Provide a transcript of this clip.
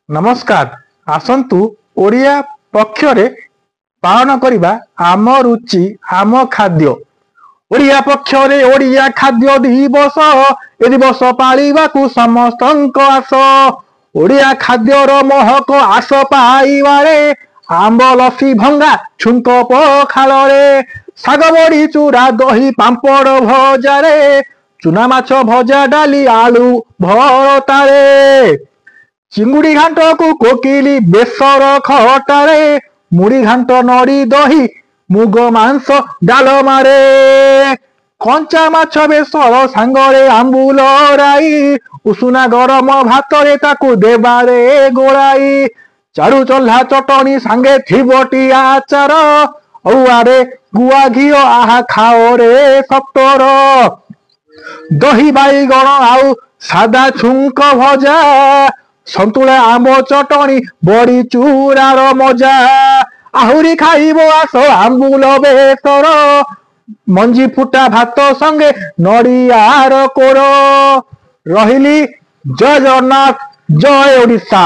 नमस्कार आसंतु ओडिया पक्षरे पालन करिबा आम रुचि आम खाद्य ओडिया पक्षरे ओडिया खाद्य दिवस ए दिवस पालिबाकू समस्तंक आस ओडिया खाद्यर महक आस पाइबारे आंब लसी भंगा छुंक पखाଳରେ साग बड़ी चूड़ा दही पांपड़ भजारे चुना माछ भजा डाली आलू भरतारे चिंगुड़ी घाट को कोकिली बेसर खटारे मुड़ी घाट नड़ी दही मुग मांस डालमारे कंचा माछ बेसर सांगरे आंबुल राई उषुना गरम भातरे ताकू देबारे गोळाई चारु चल्हा चटनी सांगे थिबटी आचार औआरे गुआ घिओ आहा खाओ रे सप्तर दही बाईगण आउ सादा छुंक भजा संतुला आंब चटनी बड़ी चूरार मजा आहुरी खाइबो आस आंबुल बेसर मंजी फुटा भात संगे नड़ियार कोर रहिली जय जगन्नाथ जय ओडिशा।